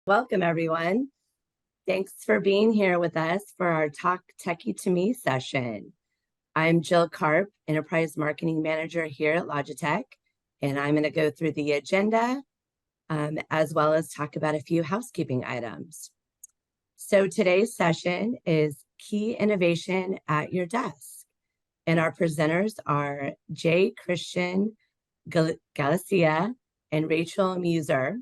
Welcome, everyone. Thanks for being here with us for our Talk Techie to Me session. I'm Jill Karp, Enterprise Marketing Manager here at Logitech, and I'm going to go through the agenda as well as talk about a few housekeeping items. So today's session is Key Innovation at Your Desk, and our presenters are Jay Christian Galicia and Rachel Muser,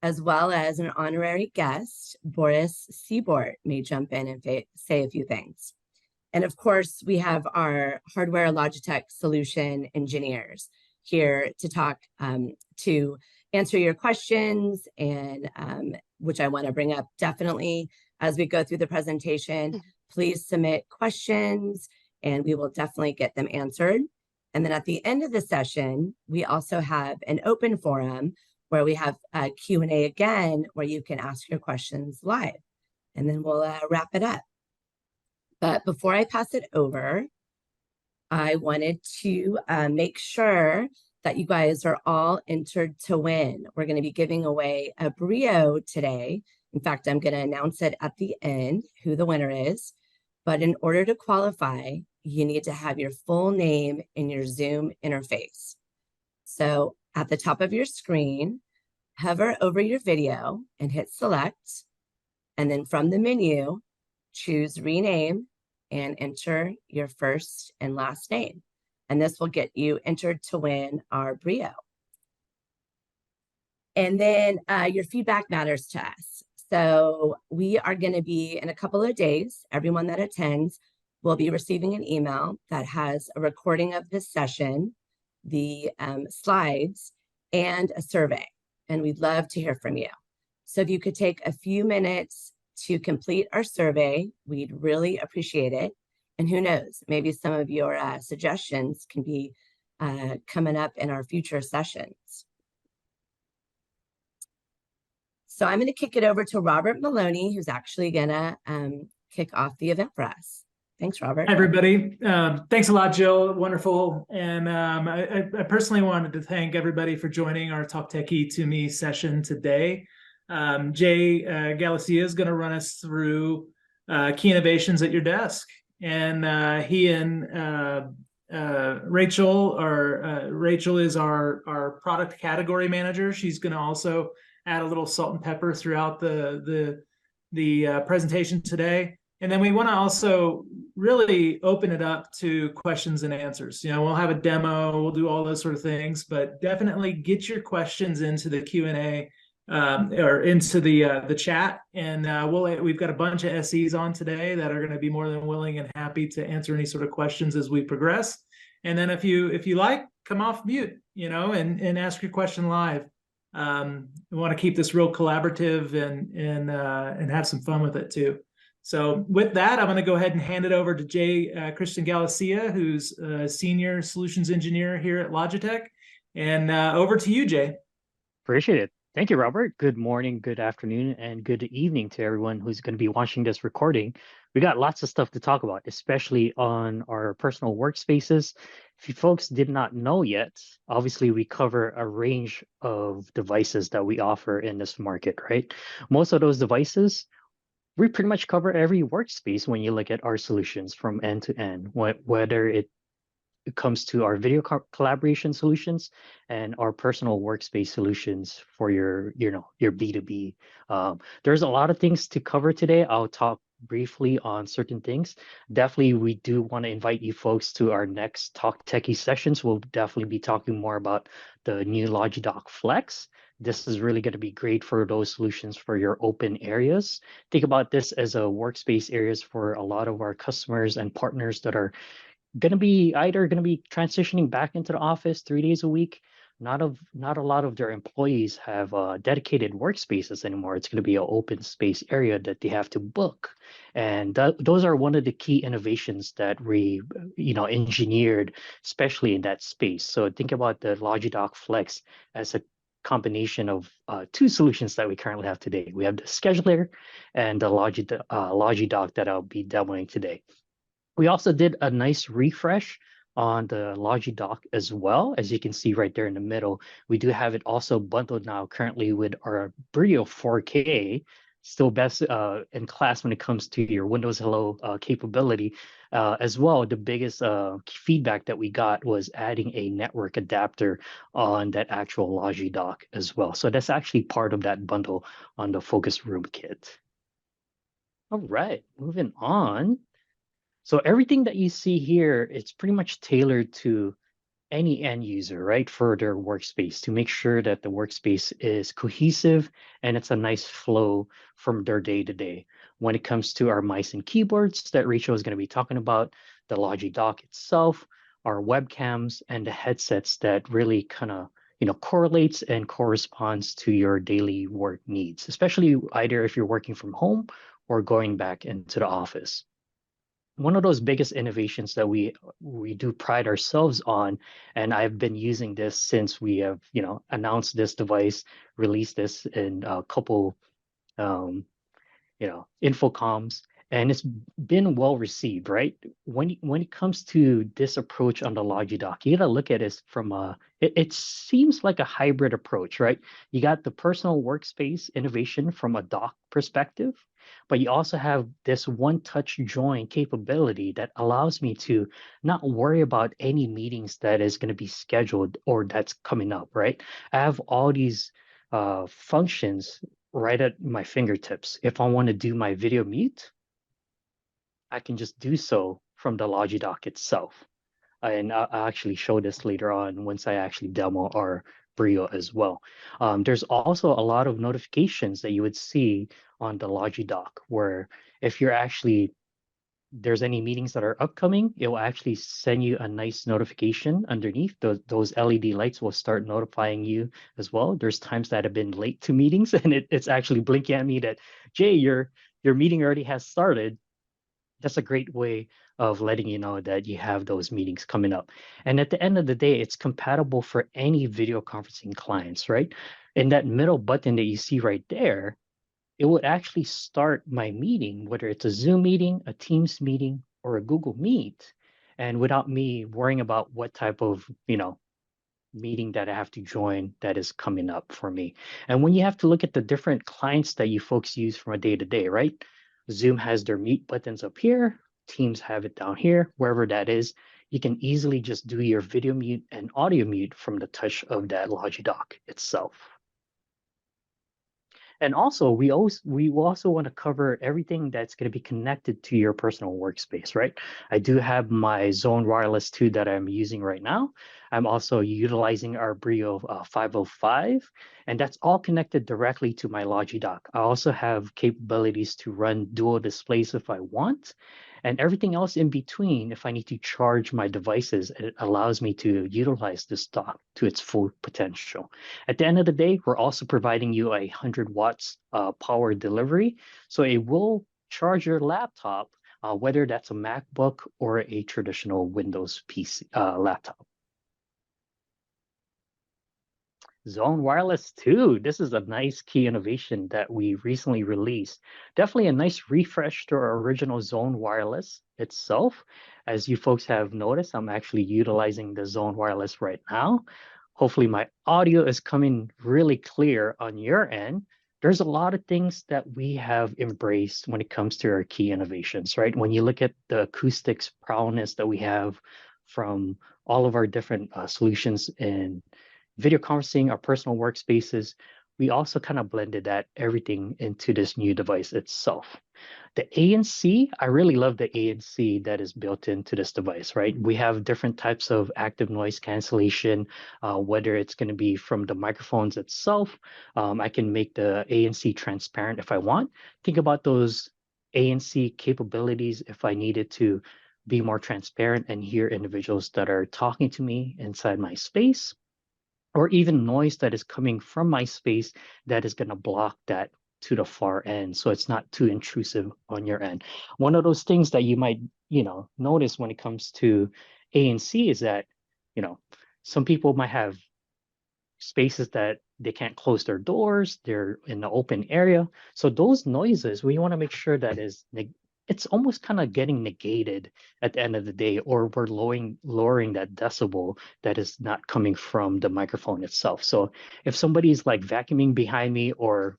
as well as an honorary guest, Boris Seabort may jump in and say a few things. And of course, we have our hardware Logitech solution engineers here to talk, to answer your questions, and which I want to bring up definitely as we go through the presentation. Please submit questions and we will definitely get them answered. And then at the end of the session, we also have an open forum where we have a Q&A again, where you can ask your questions live, and then we'll wrap it up. But before I pass it over, I wanted to make sure that you guys are all entered to win. We're going to be giving away a Brio today. In fact, I'm going to announce it at the end, who the winner is. But in order to qualify, you need to have your full name in your Zoom interface. So at the top of your screen, hover over your video and hit select. And then from the menu, choose rename and enter your first and last name. And this will get you entered to win our Brio. And then your feedback matters to us. So we are going to be, in a couple of days, everyone that attends will be receiving an email that has a recording of this session, the slides, and a survey. And we'd love to hear from you. So if you could take a few minutes to complete our survey, we'd really appreciate it. And who knows, maybe some of your suggestions can be coming up in our future sessions. So I'm going to kick it over to Robert Maloney, who's actually going to kick off the event for us. Thanks, Robert. Hi, everybody. Thanks a lot, Jill. Wonderful. And I personally wanted to thank everybody for joining our Talk Techie to Me session today. Jay Galicia is going to run us through key innovations at your desk. And he and Rachel is our product category manager. She's going to also add a little salt and pepper throughout the presentation today. And then we want to also really open it up to questions and answers. We'll have a demo, we'll do all those sort of things, but definitely get your questions into the Q&A or into the chat. And we've got a bunch of SEs on today that are going to be more than willing and happy to answer any sort of questions as we progress. And then if you like, come off mute, and ask your question live. We want to keep this real collaborative and have some fun with it too. So with that, I'm going to go ahead and hand it over to Jay Christian Galicia, who's a senior solutions engineer here at Logitech. And over to you, Jay. Appreciate it. Thank you, Robert. Good morning, good afternoon, and good evening to everyone who's going to be watching this recording. We got lots of stuff to talk about, especially on our personal workspaces. If you folks did not know yet, obviously we cover a range of devices that we offer in this market, right? Most of those devices, we pretty much cover every workspace when you look at our solutions from end to end, whether it comes to our video collaboration solutions and our personal workspace solutions for your B2B. There's a lot of things to cover today. I'll talk briefly on certain things. Definitely, we do want to invite you folks to our next Talk Techie sessions. We'll definitely be talking more about the new Logidock Flex. This is really going to be great for those solutions for your open areas. Think about this as a workspace areas for a lot of our customers and partners that are going to be transitioning back into the office 3 days a week. Not a lot of their employees have dedicated workspaces anymore. It's going to be an open space area that they have to book. And those are one of the key innovations that we engineered, especially in that space. So think about the Logidock Flex as a combination of two solutions that we currently have today. We have the scheduler and the Logidock that I'll be demoing today. We also did a nice refresh on the Logi dock as well. As you can see right there in the middle, we do have it also bundled now currently with our Brio 4K, still best in class when it comes to your Windows Hello capability. As well, the biggest feedback that we got was adding a network adapter on that actual Logi dock as well. So that's actually part of that bundle on the Focus Room kit. All right, moving on. So everything that you see here, it's pretty much tailored to any end user, right, for their workspace to make sure that the workspace is cohesive and it's a nice flow from their day to day. When it comes to our mice and keyboards that Rachel is going to be talking about, the Logi dock itself, our webcams, and the headsets that really kind of correlates and corresponds to your daily work needs, especially either if you're working from home or going back into the office. One of those biggest innovations that we do pride ourselves on, and I've been using this since we have announced this device, released this in a couple um, infocoms, and it's been well received, right? When it comes to this approach on the Logi dock, you gotta look at it from it seems like a hybrid approach, right? You got the personal workspace innovation from a dock perspective, but you also have this one-touch join capability that allows me to not worry about any meetings that is going to be scheduled or that's coming up, right? I have all these functions right at my fingertips. If I want to do my video mute, I can just do so from the Logi dock itself. And I'll actually show this later on once I actually demo our Brio as well. There's also a lot of notifications that you would see on the Logi dock where if you're actually there's any meetings that are upcoming, it will actually send you a nice notification underneath. Those LED lights will start notifying you as well. There's times that I've been late to meetings and it's actually blinking at me that, Jay, your meeting already has started. That's a great way of letting you know that you have those meetings coming up. And at the end of the day, it's compatible for any video conferencing clients, right? And that middle button that you see right there, it would actually start my meeting, whether it's a Zoom meeting, a Teams meeting, or a Google Meet, and without me worrying about what type of, meeting that I have to join that is coming up for me. And when you have to look at the different clients that you folks use from a day to day, right? Zoom has their mute buttons up here, Teams have it down here, wherever that is. You can easily just do your video mute and audio mute from the touch of that Logi dock itself. And also, we also want to cover everything that's going to be connected to your personal workspace, right? I do have my Zone Wireless 2 that I'm using right now. I'm also utilizing our Brio 505, and that's all connected directly to my Logi dock. I also have capabilities to run dual displays if I want, and everything else in between, if I need to charge my devices, it allows me to utilize this dock to its full potential. At the end of the day, we're also providing you 100 watts power delivery. So it will charge your laptop, whether that's a MacBook or a traditional Windows PC laptop. Zone Wireless 2. This is a nice key innovation that we recently released. Definitely a nice refresh to our original Zone Wireless itself. As you folks have noticed, I'm actually utilizing the Zone Wireless right now. Hopefully my audio is coming really clear on your end. There's a lot of things that we have embraced when it comes to our key innovations, right? When you look at the acoustics prowess that we have from all of our different solutions in video conferencing, our personal workspaces, we also kind of blended that everything into this new device itself. The ANC, I really love the ANC that is built into this device, right? We have different types of active noise cancellation, whether it's going to be from the microphones itself. I can make the ANC transparent if I want. Think about those ANC capabilities if I needed to be more transparent and hear individuals that are talking to me inside my space, or even noise that is coming from my space that is going to block that to the far end so it's not too intrusive on your end. One of those things that you might notice when it comes to ANC is that some people might have spaces that they can't close their doors, they're in the open area. So those noises, we want to make sure that is it's almost kind of getting negated at the end of the day, or we're lowering that decibel that is not coming from the microphone itself. So if somebody's like vacuuming behind me, or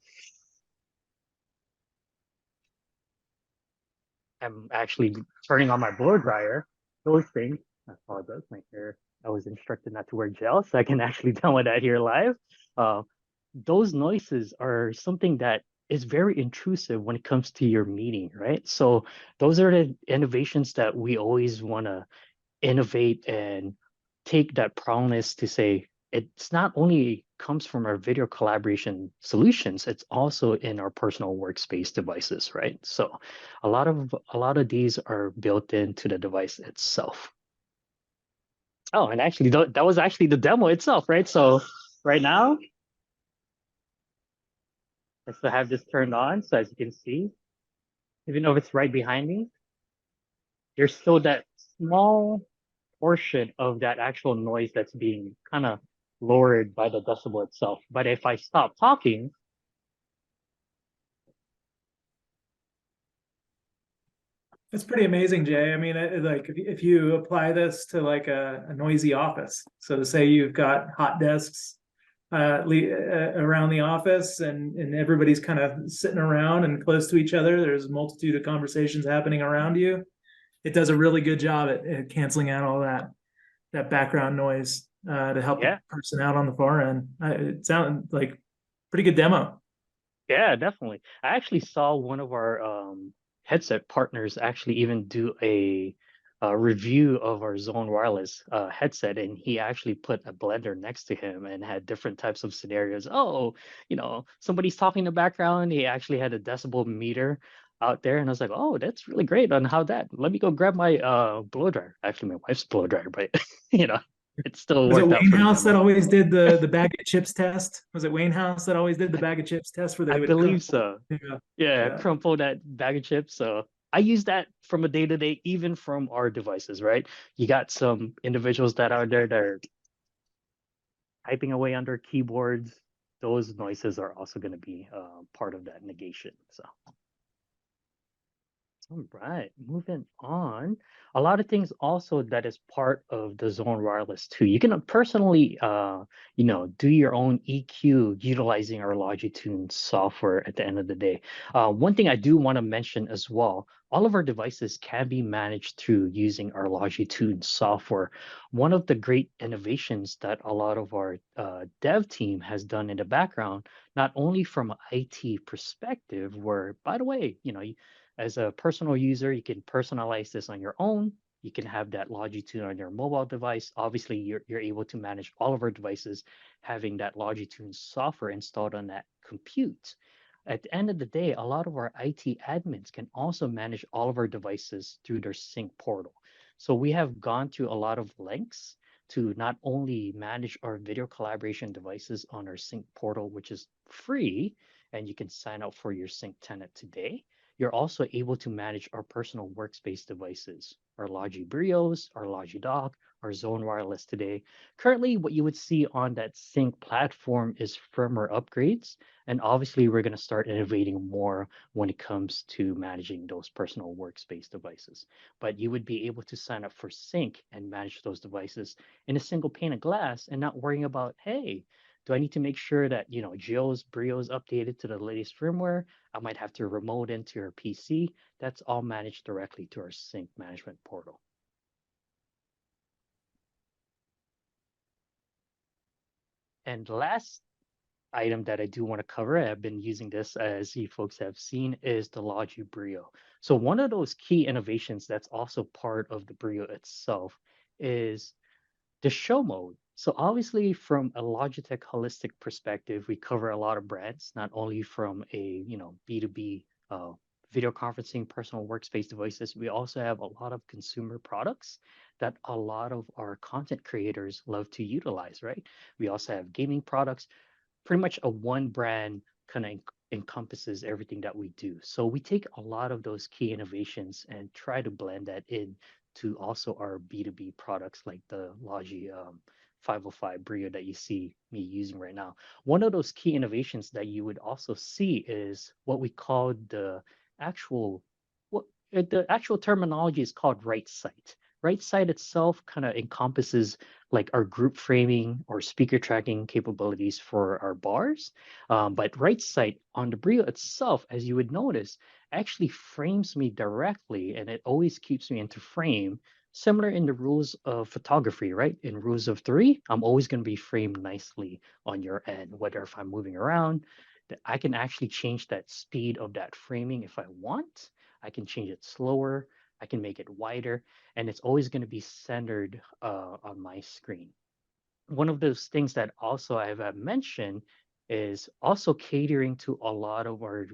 I'm actually turning on my blow dryer, those things, I apologize, my hair, I was instructed not to wear gel, so I can actually demo that here live. Uh, those noises are something that is very intrusive when it comes to your meeting, right? So those are the innovations that we always want to innovate and take that promise to say it's not only comes from our video collaboration solutions, it's also in our personal workspace devices, right? So a lot of these are built into the device itself. Oh, and actually that was actually the demo itself, right? So right now I still have this turned on. So as you can see, even though it's right behind me, there's still that small portion of that actual noise that's being kind of lowered by the decibel itself. But if I stop talking, It's pretty amazing, Jay. I mean, like if you apply this to like a noisy office, so to say you've got hot desks around the office, and everybody's kind of sitting around and close to each other. There's a multitude of conversations happening around you. It does a really good job at canceling out all that background noise to help the yeah, person out on the far end. It sounded like pretty good demo. yeah, definitely. I actually saw one of our headset partners actually even do a review of our Zone Wireless headset, and he actually put a blender next to him and had different types of scenarios. Oh, somebody's talking in the background. He actually had a decibel meter out there, and I was like, oh, that's really great on how that. Let me go grab my blow dryer. Actually, my wife's blow dryer, but you know, it still Was it worked out Wayne for the House that demo. always did the bag of chips test? Was it Wayne House that always did the bag of chips test where I they would believe crumple? so. Yeah, Yeah, yeah. crumple that bag of chips. So I use that from a day to day, even from our devices, right? You got some individuals that are there that are typing away on their keyboards. Those noises are also going to be part of that negation. So all right, moving on. A lot of things also that is part of the Zone Wireless too. You can personally, do your own EQ utilizing our Logitune software at the end of the day. One thing I do want to mention as well, all of our devices can be managed through using our Logitune software. One of the great innovations that a lot of our dev team has done in the background, not only from an IT perspective, where, by the way, as a personal user, you can personalize this on your own. You can have that Logitune on your mobile device. Obviously, you're able to manage all of our devices having that Logitune software installed on that compute. At the end of the day, a lot of our IT admins can also manage all of our devices through their sync portal. So we have gone through a lot of lengths to not only manage our video collaboration devices on our sync portal, which is free, and you can sign up for your sync tenant today. You're also able to manage our personal workspace devices, our Logi Brios, our Logi Dock, our Zone Wireless today. Currently, what you would see on that Sync platform is firmware upgrades. And obviously, we're going to start innovating more when it comes to managing those personal workspace devices. But you would be able to sign up for Sync and manage those devices in a single pane of glass and not worrying about, hey, do I need to make sure that, Geo's Brio is updated to the latest firmware? I might have to remote into your PC. That's all managed directly to our sync management portal. And the last item that I do want to cover, I've been using this as you folks have seen, is the Logi Brio. So one of those key innovations that's also part of the Brio itself is the show mode. So obviously from a Logitech holistic perspective, we cover a lot of brands, not only from a, B2B video conferencing, personal workspace devices. We also have a lot of consumer products that a lot of our content creators love to utilize, right? We also have gaming products, pretty much a one brand kind of encompasses everything that we do. So we take a lot of those key innovations and try to blend that in to also our B2B products like the Logi 505 Brio that you see me using right now. One of those key innovations that you would also see is what we call the actual, what the actual terminology is called right sight. Right sight itself kind of encompasses like our group framing or speaker tracking capabilities for our bars. But right sight on the Brio itself, as you would notice, actually frames me directly and it always keeps me into frame. Similar in the rules of photography, right? In rules of three, I'm always going to be framed nicely on your end, whether if I'm moving around, that I can actually change that speed of that framing if I want. I can change it slower. I can make it wider, and it's always going to be centered on my screen. One of those things that also I have mentioned is also catering to a lot of our,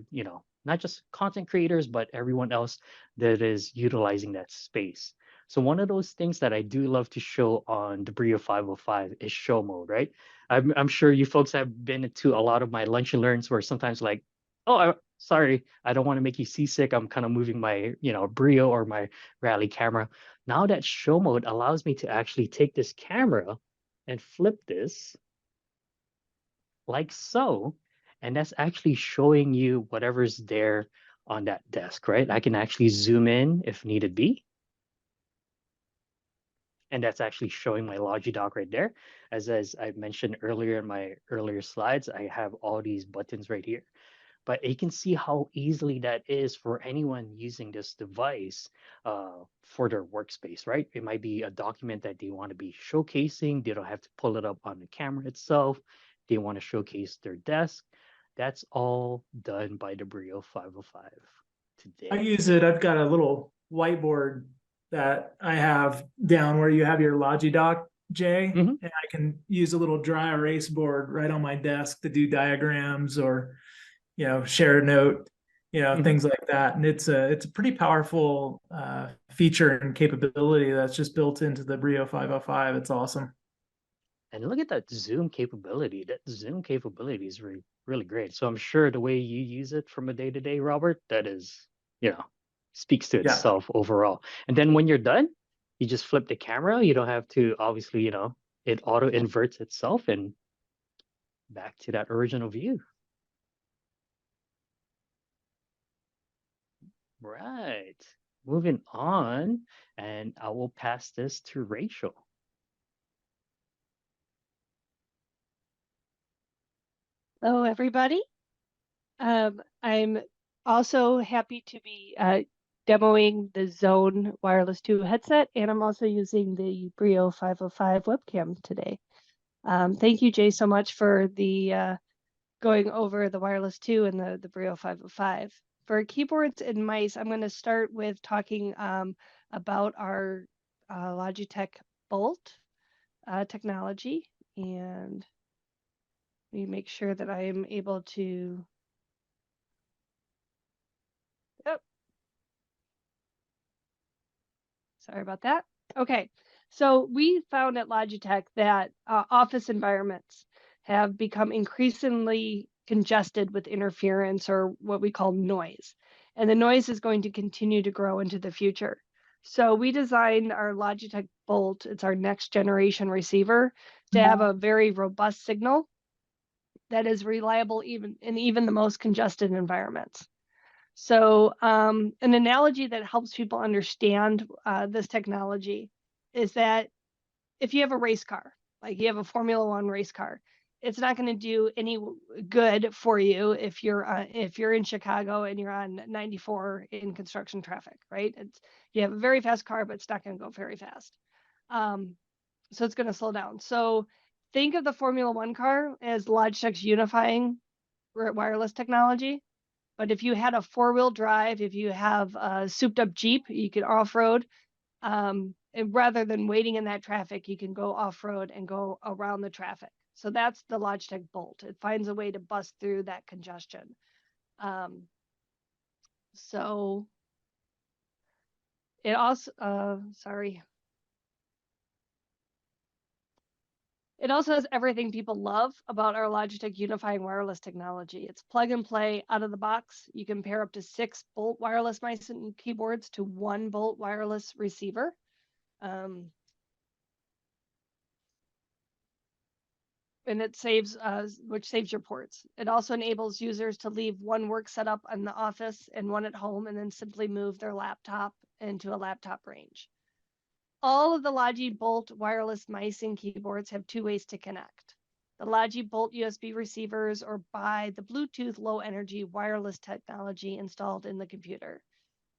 not just content creators, but everyone else that is utilizing that space. So one of those things that I do love to show on the Brio 505 is show mode, right? I'm sure you folks have been to a lot of my lunch and learns where sometimes like, oh, sorry, I don't want to make you seasick. I'm kind of moving my, Brio or my Rally camera. Now that show mode allows me to actually take this camera and flip this like so. And that's actually showing you whatever's there on that desk, right? I can actually zoom in if needed be. And that's actually showing my Logidoc right there. As I mentioned earlier in my earlier slides, I have all these buttons right here. But you can see how easily that is for anyone using this device for their workspace, right? It might be a document that they want to be showcasing. They don't have to pull it up on the camera itself. They want to showcase their desk. That's all done by the Brio 505 I today. use it. I've got a little whiteboard that I have down where you have your Logidoc, Jay, Mm-hmm. and I can use a little dry erase board right on my desk to do diagrams or, share a note, Mm-hmm. things like that. And it's a pretty powerful feature and capability that's just built into the Brio 505. It's awesome. And look at that zoom capability. That zoom capability is really, really great. So I'm sure the way you use it from a day to day, Robert, that is, speaks to Yeah. itself overall. And then when you're done, you just flip the camera. You don't have to obviously, it auto inverts itself and back to that original view. Right. Moving on, and I will pass this to Rachel. Hello, everybody. I'm also happy to be demoing the Zone Wireless 2 headset, and I'm also using the Brio 505 webcam today. Thank you, Jay, so much for the going over the Wireless 2 and the Brio 505. For keyboards and mice, I'm going to start with talking about our Logitech Bolt technology, and let me make sure that I am able to. Yep. Sorry about that. Okay, so we found at Logitech that office environments have become increasingly congested with interference or what we call noise. And the noise is going to continue to grow into the future. So we designed our Logitech Bolt, it's our next generation receiver, to have a very robust signal that is reliable even in the most congested environments. So an analogy that helps people understand this technology is that if you have a race car, like you have a Formula One race car, it's not going to do any good for you if you're in Chicago and you're on 94 in construction traffic, right? You have a very fast car, but it's not going to go very fast. So it's going to slow down. So think of the Formula One car as Logitech's unifying wireless technology. But if you had a four-wheel drive, if you have a souped-up Jeep, you can off-road. And rather than waiting in that traffic, you can go off-road and go around the traffic. So that's the Logitech Bolt. It finds a way to bust through that congestion. So it also, sorry. It also has everything people love about our Logitech unifying wireless technology. It's plug and play out of the box. You can pair up to 6 Bolt wireless mice and keyboards to 1 Bolt wireless receiver. and it saves, which saves your ports. It also enables users to leave one work setup in the office and one at home, and then simply move their laptop into a laptop range. All of the Logi Bolt wireless mice and keyboards have two ways to connect. The Logi Bolt USB receivers or by the Bluetooth low energy wireless technology installed in the computer.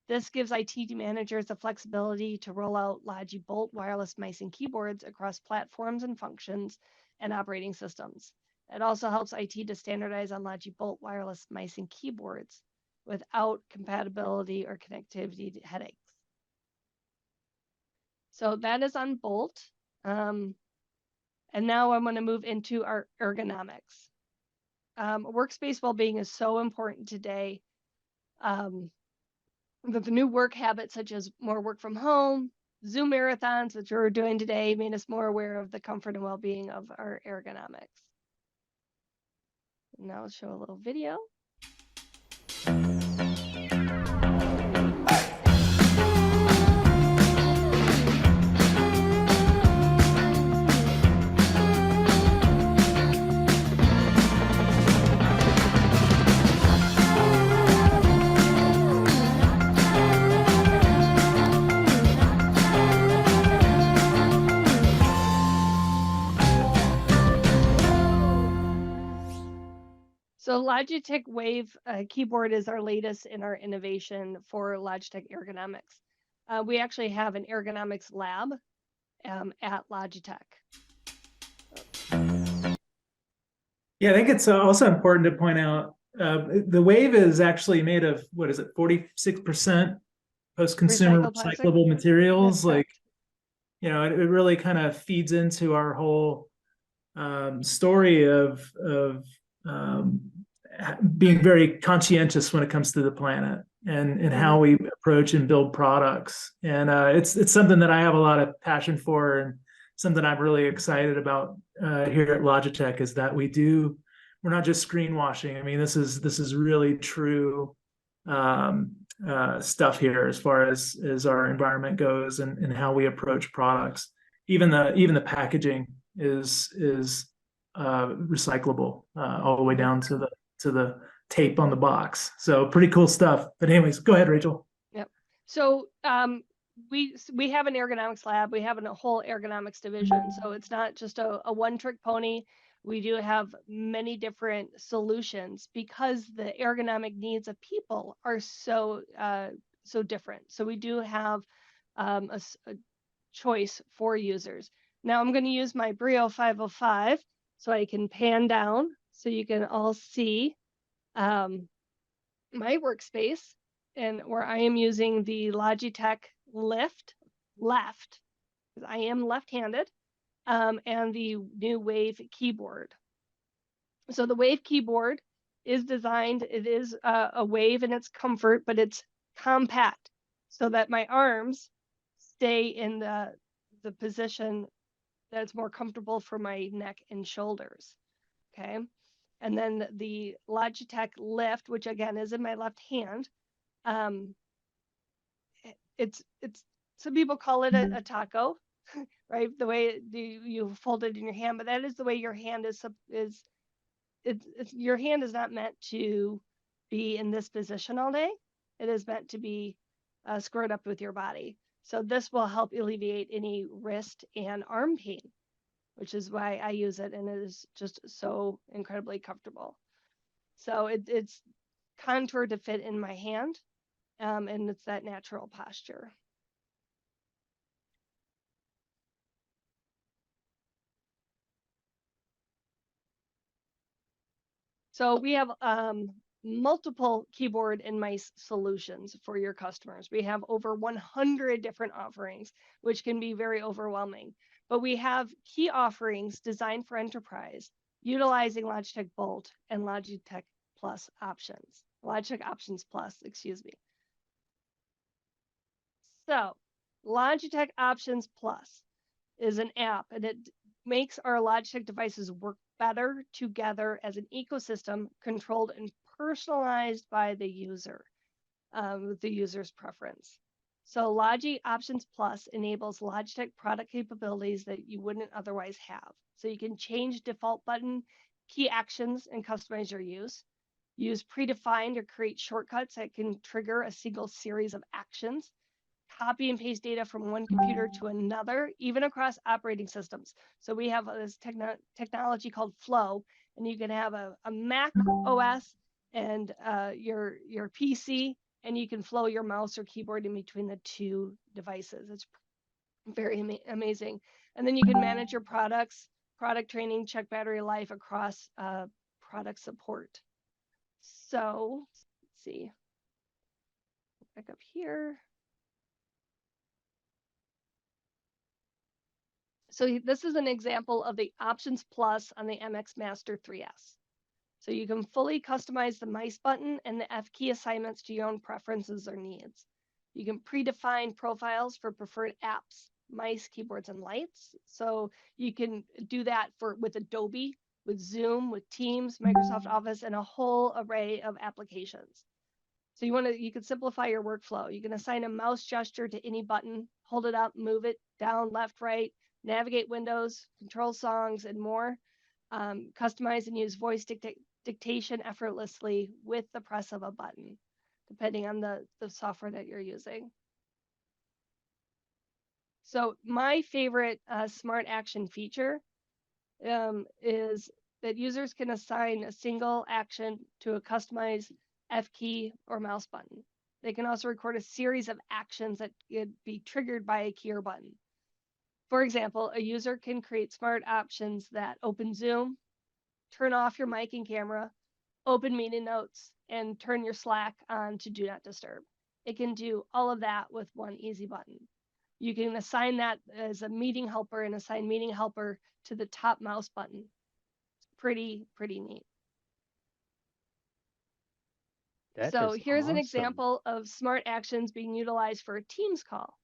This gives IT managers the flexibility to roll out Logi Bolt wireless mice and keyboards across platforms and functions and operating systems. It also helps IT to standardize on Logi Bolt wireless mice and keyboards without compatibility or connectivity headaches. So that is on Bolt. And now I'm going to move into our ergonomics. Workspace well-being is so important today. With the new work habits such as more work from home, Zoom marathons, which we're doing today, made us more aware of the comfort and well-being of our ergonomics. Now I'll show a little video. So Logitech Wave keyboard is our latest in our innovation for Logitech ergonomics. We actually have an ergonomics lab at Logitech. Yeah, I think it's also important to point out the Wave is actually made of, what is it, 46% post-consumer Recycled plastic? recyclable materials. That's Like, correct. you know, it really kind of feeds into our whole story of being very conscientious when it comes to the planet and how we approach and build products. And it's something that I have a lot of passion for, and something I'm really excited about here at Logitech is that we're not just greenwashing. I mean, this is really true stuff here as far as our environment goes and how we approach products. Even the packaging is recyclable all the way down to the tape on the box. So pretty cool stuff. But anyways, go ahead, Rachel. Yep. So we have an ergonomics lab. We have a whole ergonomics division. So it's not just a one-trick pony. We do have many different solutions because the ergonomic needs of people are so different. So we do have a choice for users. Now I'm going to use my Brio 505 so I can pan down so you can all see my workspace, and where I am using the Logitech left, because I am left-handed, and the new Wave keyboard. So the Wave keyboard is designed, it is a Wave in its comfort, but it's compact so that my arms stay in the position that's more comfortable for my neck and shoulders. Okay. And then the Logitech Lift, which again is in my left hand. It's some people call it a taco, right? The way you fold it in your hand, but that is the way your hand is your hand is not meant to be in this position all day. It is meant to be squared up with your body. So this will help alleviate any wrist and arm pain, which is why I use it, and it is just so incredibly comfortable. So it's contoured to fit in my hand, and it's that natural posture. So we have multiple keyboard and mice solutions for your customers. We have over 100 different offerings, which can be very overwhelming. But we have key offerings designed for enterprise, utilizing Logitech Bolt and Logitech Plus options. Logitech Options Plus, excuse me. So Logitech Options Plus is an app, and it makes our Logitech devices work better together as an ecosystem controlled and personalized by the user, with the user's preference. So Logi Options Plus enables Logitech product capabilities that you wouldn't otherwise have. So you can change default button key actions and customize your use predefined or create shortcuts that can trigger a single series of actions, copy and paste data from one computer to another, even across operating systems. So we have this technology called Flow, and you can have a Mac OS and your PC, and you can flow your mouse or keyboard in between the two devices. It's very amazing. And then you can manage your products, product training, check battery life across product support. So let's see, back up here. So this is an example of the Options Plus on the MX Master 3S. So you can fully customize the mice button and the F key assignments to your own preferences or needs. You can predefine profiles for preferred apps, mice, keyboards, and lights. So you can do that with Adobe, with Zoom, with Teams, Microsoft Office, and a whole array of applications. So you can simplify your workflow. You can assign a mouse gesture to any button, hold it up, move it down, left, right, navigate windows, control songs, and more. Customize and use voice dictation effortlessly with the press of a button, depending on the software that you're using. So my favorite smart action feature is that users can assign a single action to a customized F key or mouse button. They can also record a series of actions that could be triggered by a key or button. For example, a user can create smart options that open Zoom, turn off your mic and camera, open meeting notes, and turn your Slack on to do not disturb. It can do all of that with one easy button. You can assign that as a meeting helper and assign meeting helper to the top mouse button. It's pretty neat. So here's an example of smart actions being utilized for a Teams call.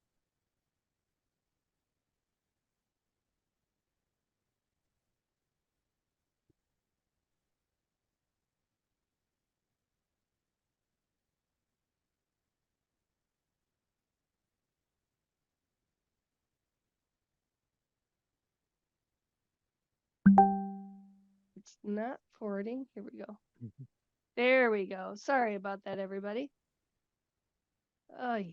It's not forwarding. Here we go. There we go. Sorry about that, everybody. Oh, yeah.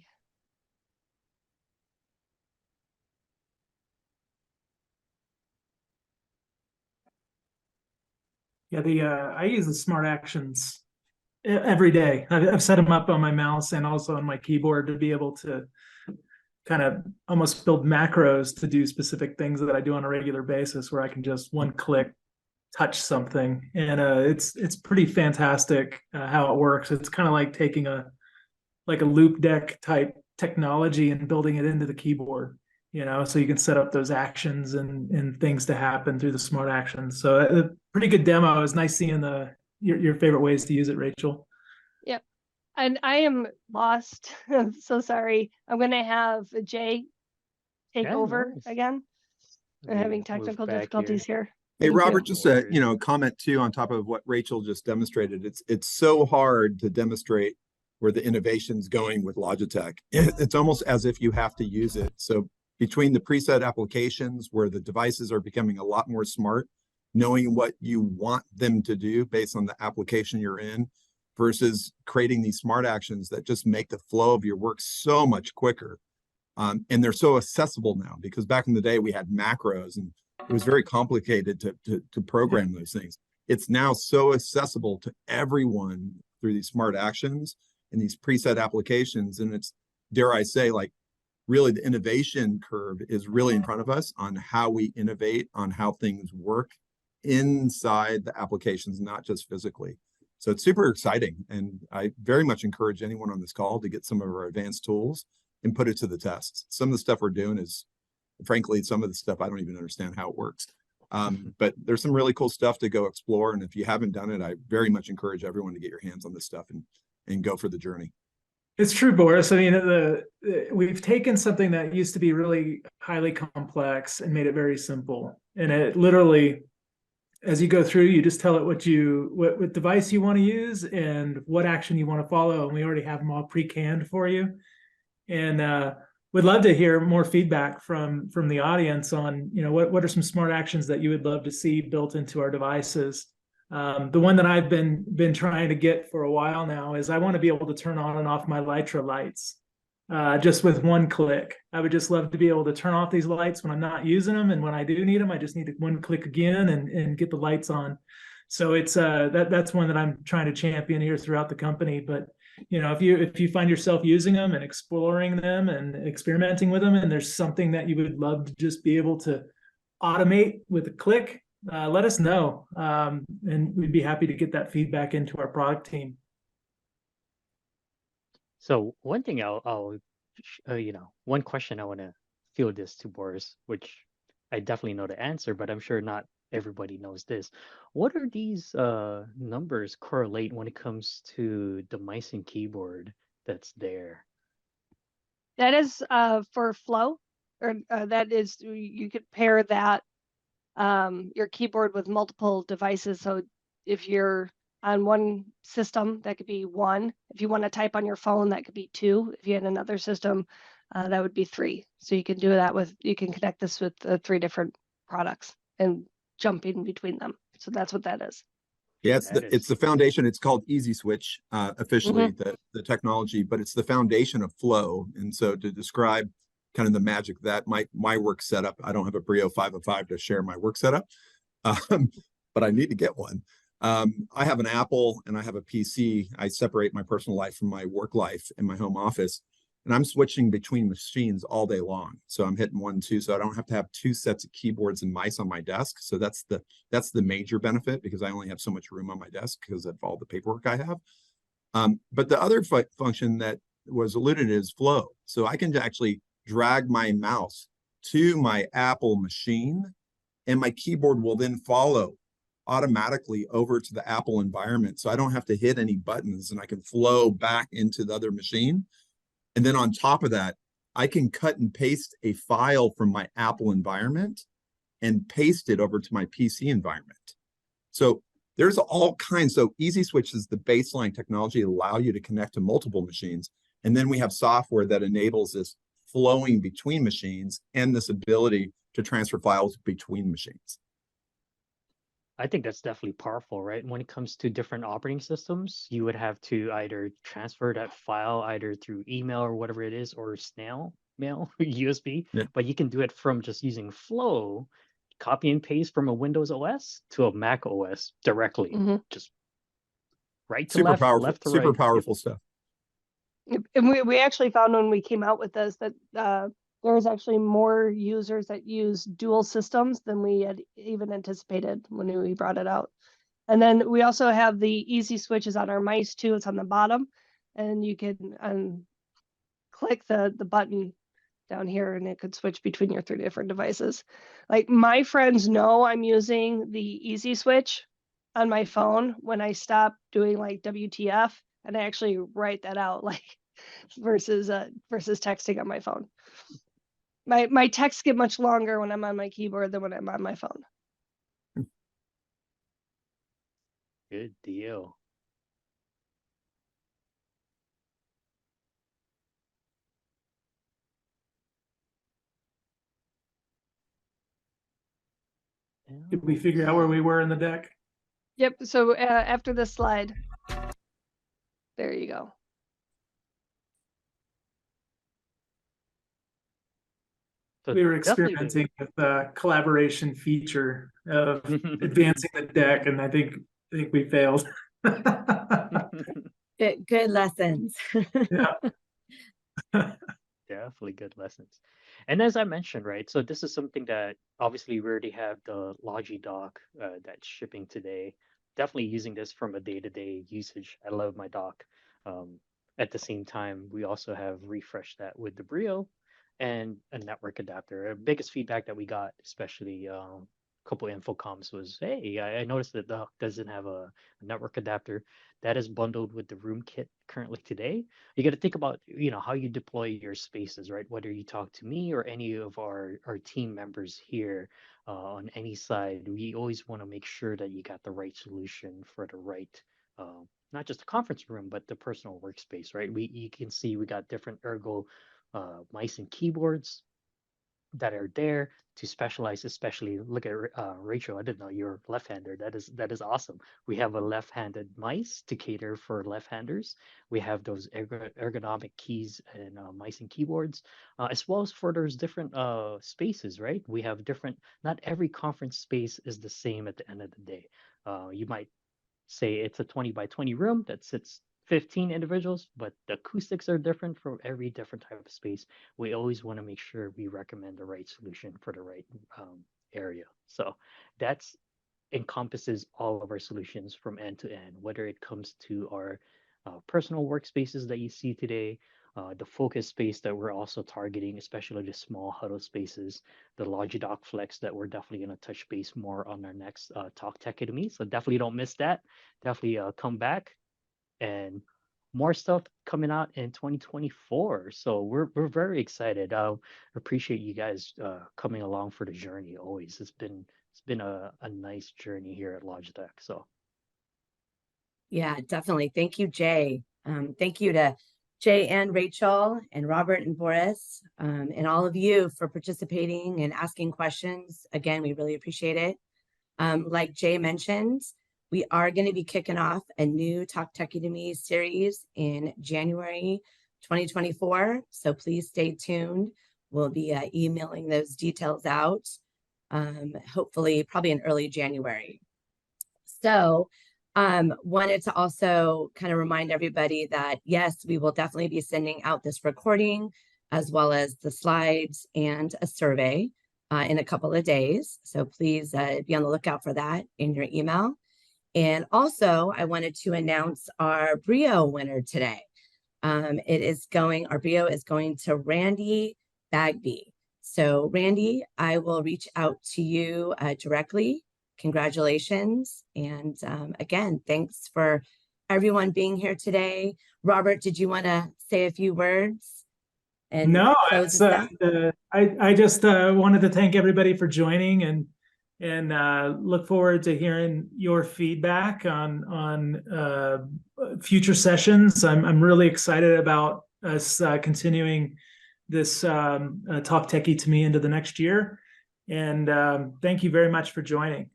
Yeah, I use the smart actions every day. I've set them up on my mouse and also on my keyboard to be able to kind of almost build macros to do specific things that I do on a regular basis, where I can just one click touch something, and it's pretty fantastic how it works. It's kind of like taking a loop deck type technology and building it into the keyboard, so you can set up those actions and things to happen through the smart actions. So a pretty good demo. It was nice seeing your favorite ways to use it, Rachel. Yep. And I am lost. I'm so sorry. I'm going to have Jay take over again. I'm having technical difficulties here. Hey, Robert, just a comment too on top of what Rachel just demonstrated. It's so hard to demonstrate where the innovation's going with Logitech. It's almost as if you have to use it. So between the preset applications where the devices are becoming a lot more smart, knowing what you want them to do based on the application you're in, versus creating these smart actions that just make the flow of your work so much quicker. And they're so accessible now, because back in the day we had macros and it was very complicated to program those things. It's now so accessible to everyone through these smart actions and these preset applications. And it's, dare I say, like, really the innovation curve is really in front of us on how we innovate, on how things work inside the applications, not just physically. So it's super exciting. And I very much encourage anyone on this call to get some of our advanced tools and put it to the test. Some of the stuff we're doing is, frankly, some of the stuff I don't even understand how it works. But there's some really cool stuff to go explore. And if you haven't done it, I very much encourage everyone to get your hands on this stuff and go for the journey. It's true, Boris. I mean, we've taken something that used to be really highly complex and made it very simple. And it literally, as you go through, you just tell it what device you want to use and what action you want to follow. And we already have them all pre-canned for you. And would love to hear more feedback from the audience on, what are some smart actions that you would love to see built into our devices. The one that I've been trying to get for a while now is I want to be able to turn on and off my Lytra lights just with one click. I would just love to be able to turn off these lights when I'm not using them, and when I do need them, I just need to one click again and get the lights on. So it's that's one that I'm trying to champion here throughout the company. But if you find yourself using them and exploring them and experimenting with them, and there's something that you would love to just be able to automate with a click, let us know, and we'd be happy to get that feedback into our product team. So one thing one question I want to field this to Boris, which I definitely know the answer, but I'm sure not everybody knows this. What are these numbers correlate when it comes to the mice and keyboard that's there? That is for flow, or that is, you could pair that your keyboard with multiple devices. So if you're on one system, that could be 1. If you want to type on your phone, that could be 2. If you had another system, that would be 3. So you can do that you can connect this with 3 different products and jump in between them. So that's what that is. Yeah, it's the foundation. It's called Easy Switch, officially the technology, but it's the foundation of flow. And so to describe kind of the magic that my work setup, I don't have a Brio 505 to share my work setup, but I need to get one. I have an Apple and I have a PC. I separate my personal life from my work life in my home office, and I'm switching between machines all day long. So I'm hitting 1, 2, so I don't have to have 2 sets of keyboards and mice on my desk. So that's the major benefit, because I only have so much room on my desk because of all the paperwork I have. But the other function that was alluded is flow. So I can actually drag my mouse to my Apple machine, and my keyboard will then follow automatically over to the Apple environment. So I don't have to hit any buttons, and I can flow back into the other machine. And then on top of that, I can cut and paste a file from my Apple environment and paste it over to my PC environment. So there's all kinds. So Easy Switch is the baseline technology to allow you to connect to multiple machines. And then we have software that enables this flowing between machines and this ability to transfer files between machines. I think that's definitely powerful, right? When it comes to different operating systems, you would have to either transfer that file either through email or whatever it is, or snail mail, USB. Yeah. But you can do it from just using Flow, copy and paste from a Windows OS to a Mac OS directly, just right to Super left, powerful, left to super right. powerful stuff. And we actually found when we came out with this that there was actually more users that use dual systems than we had even anticipated when we brought it out. And then we also have the easy switches on our mice too. It's on the bottom, and you can click the button down here, and it could switch between your 3 different devices. Like, my friends know I'm using the easy switch on my phone when I stop doing like WTF, and I actually write that out, like, versus texting on my phone. My texts get much longer when I'm on my keyboard than when I'm on my phone. Good deal. Did we figure out where we were in the deck? Yep. So after this slide, there you go. So We were definitely experimenting with the collaboration feature of advancing the deck, and I think we failed. Good lessons. Yeah. Definitely good lessons. And as I mentioned, right, so this is something that obviously we already have the Logi dock that's shipping today. Definitely using this from a day-to-day usage. I love my dock. At the same time, we also have refreshed that with the Brio and a network adapter. Our biggest feedback that we got, especially a couple of infocoms, was, hey, I noticed that the dock doesn't have a network adapter. That is bundled with the room kit currently today. You got to think about how you deploy your spaces, right? Whether you talk to me or any of our team members here on any side, we always want to make sure that you got the right solution for the right not just the conference room but the personal workspace, right? You can see we got different ergo mice and keyboards that are there to specialize. Especially look at Rachel. I didn't know you're left-hander. That is awesome. We have a left-handed mice to cater for left-handers. We have those ergonomic keys and mice and keyboards, as well as for those different spaces. Right? We have different. Not every conference space is the same at the end of the day. You might say it's a 20 by 20 room that sits 15 individuals, but the acoustics are different for every different type of space. We always want to make sure we recommend the right solution for the right area. So that's encompasses all of our solutions from end to end, whether it comes to our personal workspaces that you see today, the focus space that we're also targeting, especially the small huddle spaces, the Logidoc Flex that we're definitely going to touch base more on our next Talk Tech Academy. So definitely don't miss that. Definitely come back, and more stuff coming out in 2024. So we're very excited. Appreciate you guys coming along for the journey. Always, it's been a nice journey here at Logitech. So Yeah, definitely. Thank you, Jay. Thank you to Jay and Rachel and Robert and Boris, and all of you for participating and asking questions. Again, we really appreciate it. Like Jay mentioned, we are going to be kicking off a new Talk Techie to Me series in January 2024. So please stay tuned. We'll be emailing those details out, hopefully probably in early January. So wanted to also kind of remind everybody that, yes, we will definitely be sending out this recording as well as the slides and a survey in a couple of days. So please be on the lookout for that in your email. And also, I wanted to announce our Brio winner today. Our Brio is going to Randy Bagby. So Randy, I will reach out to you directly. Congratulations. And again, thanks for everyone being here today. Robert, did you want to say a few words? And no, it's, I just wanted to thank everybody for joining, and look forward to hearing your feedback on future sessions. I'm really excited about us continuing this Talk Techie to Me into the next year. And thank you very much for joining.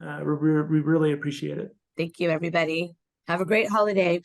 We really appreciate it. Thank you, everybody. Have a great holiday.